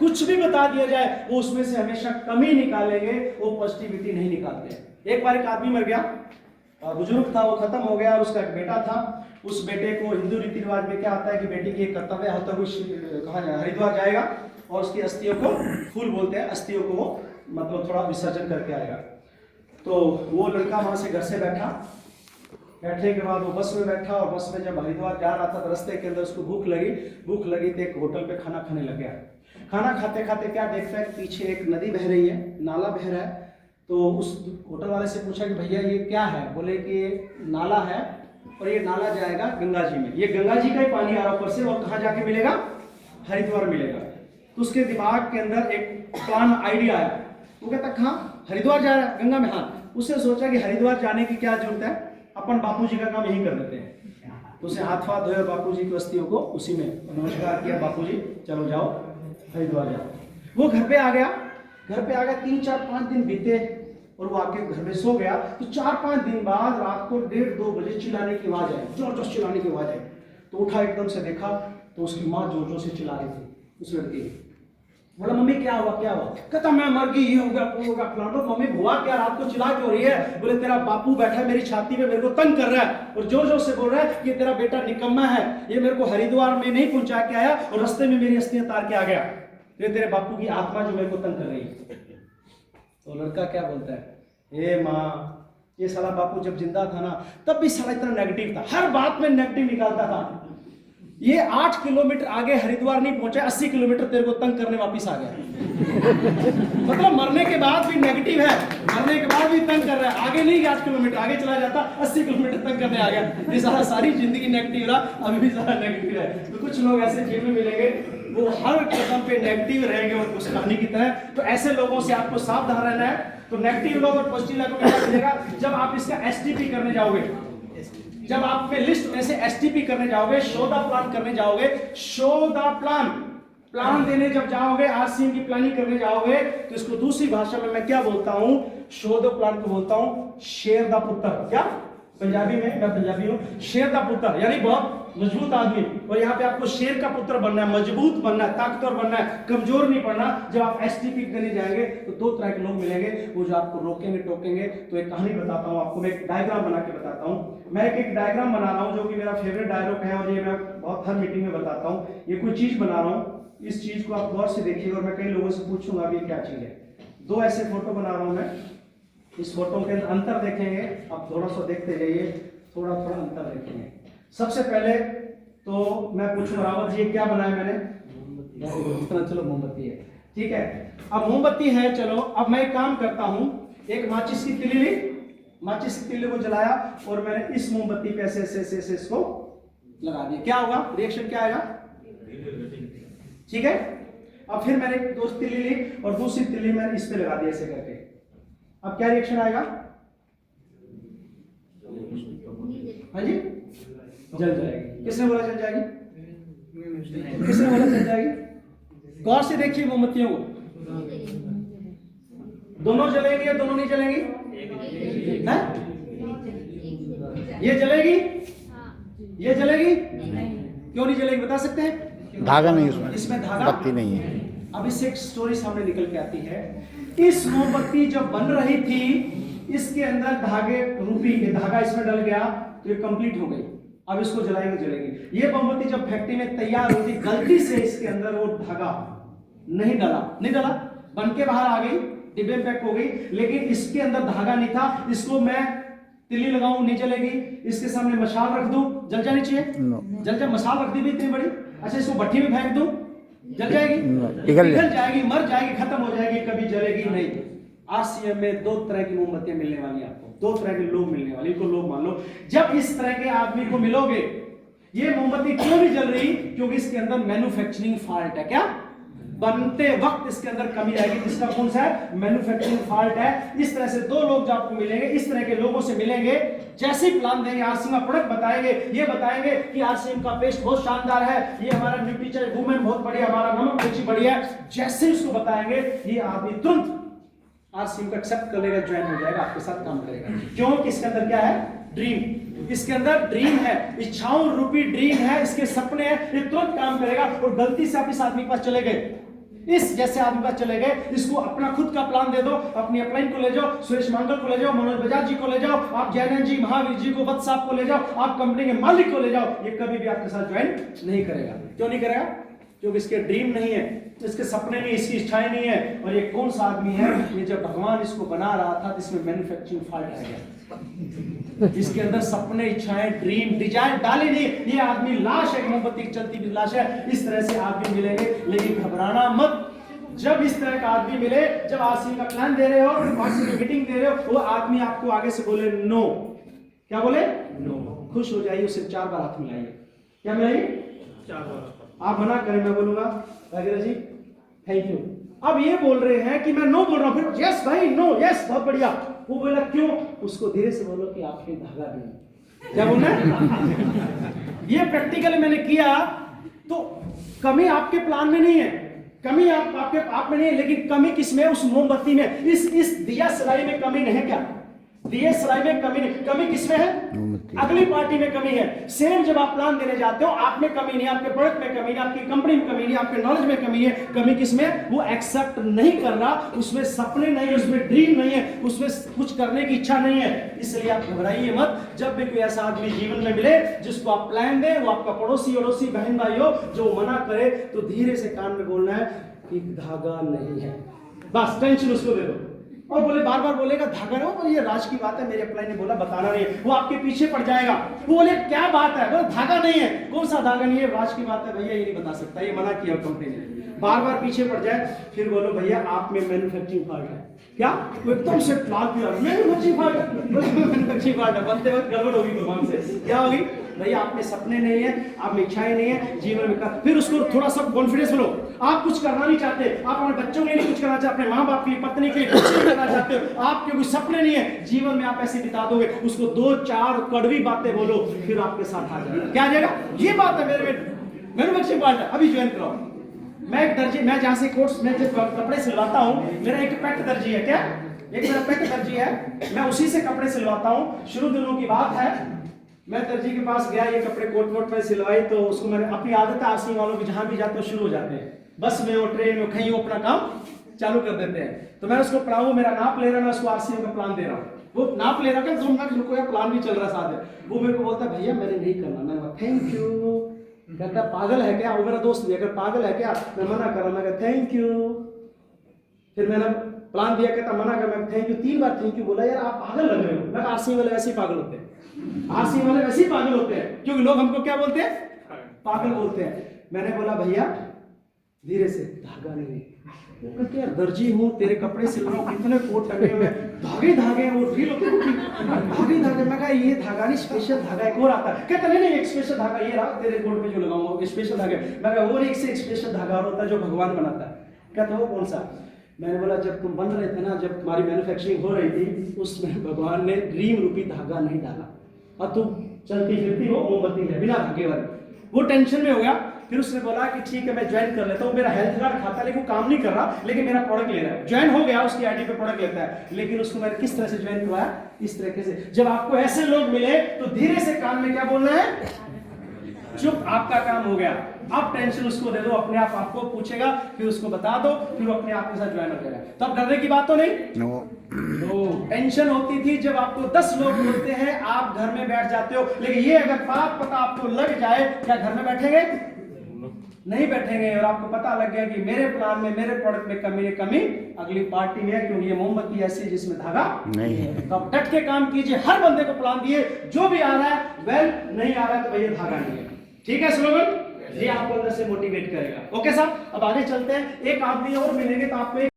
कुछ भी बता दिया जाए, वो उसमें से हमेशा कमी निकालेंगे, वो पॉजिटिविटी नहीं निकालते। एक बार एक आदमी मर गया, बुजुर्ग था, वो खत्म हो गया, और उसका एक बेटा था। उस बेटे को हिंदू रीति रिवाज में क्या आता है कि बेटे की एक कर्तव्य होता है, कहाँ जाए, हरिद्वार जाएगा और उसकी अस्थियों को, फूल बोलते हैं, अस्थियों को वो मतलब थोड़ा विसर्जन करके आएगा। तो वो लड़का वहां से घर से बैठने के बाद वो बस में बैठा, और बस में जब हरिद्वार जा रहा था तो रास्ते के अंदर उसको भूख लगी तो एक होटल पे खाना खाने लग गया। खाना खाते खाते क्या देखता है, पीछे एक नदी बह रही है, नाला बह रहा है। तो उस होटल वाले से पूछा कि भैया ये क्या है? बोले कि ये नाला है और ये नाला जाएगा गंगा जी में, ये गंगा जी का ही पानी आ रहा ऊपर से, और कहाँ जाके मिलेगा? हरिद्वार मिलेगा। तो उसके दिमाग के अंदर एक प्लान आइडिया आया। वो कहता कहाँ? हरिद्वार जा रहा है, गंगा में। हाँ, उसने सोचा कि हरिद्वार जाने की क्या जरूरत है, अपन बापू जी का काम यही कर देते हैं। तो उसे हाथ धोए और बापू जी की अस्थियों को उसी में नमस्कार किया, बापू जी चलो जाओ हरिद्वार जाओ। वो घर पे आ गया। 3-4-5 दिन बीते और वो आके घर में सो गया। तो 4-5 दिन बाद रात को 1:30-2 बजे चिल्लाने की आवाज आई, जोर से चिल्लाने की आवाज आई। तो उठा, एकदम से देखा तो उसकी माँ जोर से चिल्ला रही थी उस लड़के। बोला मम्मी क्या हुआ? कहता मैं मर गई, ये हो गया, वो हो गया, फलाना। मम्मी हुआ क्या? रात को चिल्ला क्यों रही है? बोले तेरा बापू बैठा है मेरी छाती पे, मेरे को तंग कर रहा है और जोर से बोल रहा है कि तेरा बेटा निकम्मा है, ये मेरे को हरिद्वार में नहीं पहुंचा के आया और रास्ते में मेरी अस्थियां तार के आ गया। ये तेरे बापू की आत्मा जो मेरे को तंग कर रही है। तो लड़का क्या बोलता है, ए माँ, ये साला बापू जब जिंदा था ना तब भी साला इतना नेगेटिव था, हर बात में नेगेटिव निकालता था। ये 8 किलोमीटर आगे हरिद्वार नहीं पहुंचा, 80 किलोमीटर तेरे को तंग करने वापिस आ गया। मतलब मरने के बाद भी नेगेटिव है, मरने के बाद भी तंग कर रहा है। आगे नहीं 8 किलोमीटर आगे चला जाता, 80 किलोमीटर तंग करने आ गया। ये सारा सारी जिंदगी नेगेटिव रहा, अभी भी सारा नेगेटिव है। तो कुछ लोग ऐसे जेल में मिलेंगे, वो हर कदम पे नेगेटिव रहेंगे और उस कहानी की तरह। तो ऐसे लोगों से आपको सावधान रहना है। तो नेगेटिव लोग और पॉजिटिव लोगों को क्या मिलेगा? जब आप इसका एसटीपी करने जाओगे, जब आप पे लिस्ट में से एसटीपी करने जाओगे, शो द प्लान करने जाओगे, शो द प्लान देने जब जाओगे, आरसीएम की प्लानिंग करने जाओगे, तो इसको दूसरी भाषा में मैं क्या बोलता हूं? शो द प्लान को बोलता हूं शेर द पुत्र। क्या पंजाबी में? मैं पंजाबी हूं। शेर द पुत्र यानी बहुत मजबूत आदमी। और यहाँ पे आपको शेर का पुत्र बनना है, मजबूत बनना है, ताकतवर बनना है, कमजोर नहीं बनना। जब आप एसटीपी करने जाएंगे तो 2 तरह के लोग मिलेंगे, वो जो आपको रोकेंगे टोकेंगे। तो एक कहानी बताता हूँ आपको, मैं एक डायग्राम बना के बताता हूँ। मैं एक डायग्राम बना रहा हूँ जो कि मेरा फेवरेट डायलॉग है और ये मैं बहुत हर मीटिंग में बताता हूँ। ये कोई चीज बना रहा हूँ, इस चीज को आप गौर से देखिएगा और मैं कई लोगों से पूछूंगा ये क्या चीज है। 2 ऐसे फोटो बना रहा हूँ मैं। इस फोटो के अंदर अंतर देखेंगे, आप थोड़ा सा देखते जाइए, थोड़ा अंतर देखेंगे। सबसे पहले तो मैं पूछूंगा रावत जी क्या बनाया मैंने? चलो मोमबत्ती है, ठीक है। अब मोमबत्ती है, चलो अब मैं एक काम करता हूं, एक माचिस की तिल्ली ली, माचिस की तिल्ली को जलाया और मैंने इस मोमबत्ती पे ऐसे इसको लगा दिया। क्या होगा? रिएक्शन क्या आएगा? ठीक है। अब फिर मैंने एक दोस्त तिल्ली ली और दूसरी तिल्ली मैंने इस पे लगा दिया ऐसे करके। अब क्या रिएक्शन आएगा? हाँ जी, जल जाएगी। किसने बोला जल जाएगी? किसने बोला जल जाएगी? गौर से देखिए मोमबत्तियों को, दोनों जलेंगी या दोनों नहीं जलेंगी? है? ये जलेगी? ये जलेगी? क्यों नहीं जलेगी बता सकते हैं? धागा नहीं उसमें, इसमें धागा बत्ती नहीं है। अब इससे एक स्टोरी सामने निकल के आती है। इस मोमबत्ती जब बन रही थी, इसके अंदर धागे रूपी धागा इसमें डल गया तो ये कंप्लीट हो गई। अब इसको जलाएंगे, जलेगी। ये मोमबत्ती जब फैक्ट्री में तैयार हुई थी, गलती से इसके अंदर वो धागा नहीं डला, बन के बाहर आ गई, डिब्बे में पैक हो गई, लेकिन इसके अंदर धागा नहीं था। इसको मैं तिल्ली लगाऊं नहीं जलेगी, इसके सामने मशाल रख दूं जल जानी चाहिए? जल जाए। मशाल रख दी भी इतनी बड़ी, अच्छा इसको भट्टी में फेंक दूं जल जाएगी? पिघल जाएगी, मर जाएगी, खत्म हो जाएगी, कभी जलेगी नहीं। आरसीएम में 2 तरह की मोमबत्तियां मिलने वाली आपको, 2 तरह के लोग मिलने वाले। इनको लोग मान लो, जब इस तरह के आदमी को मिलोगे, ये मोमबत्ती क्यों नहीं जल रही? क्योंकि इसके अंदर मैन्युफैक्चरिंग फॉल्ट है। क्या? बनते वक्त इसके अंदर कमी आएगी, जिसका कौन सा है? मैन्युफैक्चरिंग फॉल्ट है। इस तरह से 2 लोग जो आपको मिलेंगे, इस तरह के लोगों से मिलेंगे, जैसे ही प्लान देंगे, आरसीएम का प्रोडक्ट बताएंगे, ये बताएंगे कि आरसीएम का पेस्ट बहुत शानदार है, ये हमारा न्यूट्रीचर वुमेन बहुत बढ़िया, हमारा नमक मिर्ची बढ़िया है। जैसे ही उसको बताएंगे, ये आदमी तुरंत आरसीएम को एक्सेप्ट कर लेगा, ज्वाइन हो जाएगा, आपके साथ काम करेगा। क्योंकि इसके अंदर क्या है? ड्रीम। इसके अंदर ड्रीम है, इच्छाओं रूपी ड्रीम है, इसके सपने हैं, ये तुरंत काम करेगा। और गलती से आप इस आदमी के पास चले गए, इस जैसे आदमी पास चले गए, इसको अपना खुद का प्लान दे दो, अपनी अपलाइन को ले जाओ, सुरेश मांगल को ले जाओ, मनोज बजाज जी को ले जाओ, आप जैनन जी, महावीर जी को, वत्स साहब को ले जाओ, आप कंपनी के मालिक को ले जाओ, ये कभी भी आपके साथ ज्वाइन नहीं करेगा। क्यों नहीं करेगा? क्योंकि इसके ड्रीम नहीं है, इसके सपने नहीं, इसकी इच्छाएं नहीं है। और ये कौन सा आदमी है? ये जब भगवान इसको बना रहा था तो इसमें मैन्युफैक्चरिंग फॉल्ट आ गया, इसके अंदर सपने, इच्छाएं, ड्रीम, डिजायर डाले नहीं। ये आदमी लाश है, मोमबत्ती चलती हुई लाश है। इस तरह से आदमी मिलेंगे, लेकिन घबराना मत। जब इस तरह का आदमी मिले, जब आरसी का प्लान दे रहे हो, आरसी की मीटिंग दे रहे हो, वो आदमी आपको आगे से बोले नो, क्या बोले? नो। खुश हो जाइए, उसे 4 बार हाथ मिलाइए। क्या मिलाइए? 4 बार। आप मना करें, मैं बोलूंगा वगैरह जी थैंक यू। अब ये बोल रहे हैं कि मैं नो बोल रहा हूं, फिर यस भाई नो, यस बहुत बढ़िया। वो बोला क्यों? उसको धीरे से बोलो कि आपके धागा नहीं। क्या बोलना है? ये प्रैक्टिकली मैंने किया, तो कमी आपके प्लान में नहीं है, कमी आपके आप में नहीं है, लेकिन कमी किसमें? उस मोमबत्ती में, इस दिया सलाई में कमी नहीं है। क्या दिया सलाई में कमी नहीं? कमी किसमें है? अगली पार्टी में कमी है। सेम जब आप प्लान देने जाते हो, आप में कमी नहीं, आपके प्रोडक्ट में कमी नहीं, आपकी कंपनी में कमी नहीं, आपके नॉलेज में कमी है। कमी किसमें? वो एक्सेप्ट नहीं कर रहा, उसमें सपने नहीं, उसमें ड्रीम नहीं है, उसमें कुछ करने की इच्छा नहीं है। इसलिए आप घबराइए मत। जब भी कोई ऐसा आदमी जीवन में मिले जिसको आप प्लान दें, वो आपका पड़ोसी अड़ोसी बहन भाई हो, जो मना करे, तो धीरे से कान में बोलना है कि धागा नहीं है। बस टेंशन उसको दे दो। और बोले बार बार बोलेगा धागा ना, तो ये राज की बात है, मेरे अपलाइन ने बोला बताना नहीं है, वो आपके पीछे पड़ जाएगा। वो बोले क्या बात है? बोले धागा नहीं है। कौन सा धागा नहीं है? राज की बात है भैया, ये नहीं बता सकता, ये मना किया कंपनी ने। बार बार पीछे पड़ जाए, फिर बोलो भैया आप में मैन्युफैक्चरिंग फॉल्ट है। क्या? वो एकदम से लाल पीला, मैन्युफैक्चरिंग फॉल्ट है, मैन्युफैक्चरिंग फॉल्ट है, बनते वक्त गड़बड़ होगी भगवान से। क्या होगी? भैया आप में सपने नहीं है, आप में इच्छाएं नहीं है, जीवन में फिर उसको थोड़ा सा कॉन्फिडेंस लो। आप कुछ करना नहीं चाहते, आप अपने बच्चों के लिए कुछ करना चाहते, अपने माँ बाप के लिए, पत्नी के लिए कुछ नहीं करना चाहते हो, आपके कोई सपने नहीं है, जीवन में आप ऐसे बिता दोगे। उसको 2-4 कड़वी बातें बोलो, फिर आपके साथ आ जाएगा। क्या आ जाएगा? ये बात है मेरे बच्चे पार्ट है, अभी ज्वाइन कराओ। मैं एक दर्जी, मैं जहाँ से कोर्स में जब कपड़े सिलवाता हूँ, मेरा एक पेट दर्जी है। क्या? एक मेरा पेट दर्जी है, मैं उसी से कपड़े सिलवाता हूँ। शुरू दिनों की बात है, मैं दर्जी के पास गया, ये कपड़े कोट वोट में सिलवाई, तो उसको मैंने, अपनी आदत है आसिम वालों की, जहां भी जाते हो शुरू हो जाते हैं, बस में हो, ट्रेन में, कहीं वो अपना काम चालू कर देते हैं। तो मैं उसको पढ़ा, वो मेरा नाप ले रहा है, मैं उसको आरसीएम का प्लान दे रहा हूँ। वो नाप ले रहा है, 2 मिनट रुको यार, प्लान भी चल रहा साथ है। वो मेरे को बोलता है भैया मैंने नहीं करना। मैं थैंक यू। कहता पागल है क्या? वो मेरा दोस्त भी, अगर पागल है क्या? मैं मना कर रहा हूँ। मैं कहता थैंक यू। फिर मैंने प्लान दिया, कहता मना कर। मैं thank you 3 bar thank you बोला। यार आप पागल लग रहे हो। मैं आरसीएम वाले वैसे ही पागल होते हैं, आरसीएम वाले वैसे ही पागल होते हैं, क्योंकि लोग हमको क्या बोलते हैं? पागल बोलते हैं। मैंने बोला भैया धीरे से, धागा नहीं। वो कहते यार दर्जी हूँ, तेरे कपड़े सिल रहा हूँ, कितने कोट टंगे हुए, धागे धागे हैं, वो ढील होती है, धागे धागे। मैं कहा ये धागा नहीं, स्पेशल धागा एक और आता है। कहता नहीं एक स्पेशल धागा ये रहा तेरे कोट में जो लगाऊंगा, स्पेशल धागा। मैं कहा वो एक से स्पेशल धागा होता है जो भगवान बनाता है। कहता वो कौन सा? मैंने बोला जब तुम बन रहे थे ना, जब तुम्हारी मैन्युफैक्चरिंग हो रही थी, उसमें भगवान ने ड्रीम रूपी धागा नहीं डाला, और तुम चलती फिरती हो मोमबत्ती है बिना धागे वाली। वो टेंशन में हो गया। फिर उसने बोला कि ठीक है मैं ज्वाइन कर लेता हूँ। मेरा हेल्थ कार्ड खाता है, लेकिन वो काम नहीं कर रहा, लेकिन मेरा प्रोडक्ट ले रहा है। ज्वाइन हो गया, उसकी आईडी पे प्रोडक्ट लेता है। लेकिन उसको मैंने किस तरह से ज्वाइन करवाया? इस तरीके से। जब आपको ऐसे लोग मिले तो धीरे से कान में क्या बोलना है? चुप, आपका काम हो गया। आप टेंशन उसको दे दो, अपने आप आपको पूछेगा, फिर उसको बता दो, फिर वो अपने आप के साथ ज्वाइन हो जाएगा। तो अब डरने की बात तो नहीं। नो। टेंशन होती थी जब आपको 10 लोग बोलते हैं, आप घर में बैठ जाते हो। लेकिन ये अगर बात पता आपको लग जाए, क्या घर में बैठेंगे? नहीं बैठेंगे। और आपको पता लग गया कि मेरे प्लान में, मेरे प्रोडक्ट में कमी अगली पार्टी में है, क्योंकि ये मोमबत्ती ऐसी जिसमें धागा नहीं है। तो आप डट के काम कीजिए। हर बंदे को प्लान दिए, जो भी आ रहा है वेल, नहीं आ रहा है तो भैया धागा नहीं है। ठीक है स्लोगन? ये आपको अंदर से मोटिवेट करेगा। ओके साहब, अब आगे चलते हैं। एक आदमी और मिलेंगे तो आपको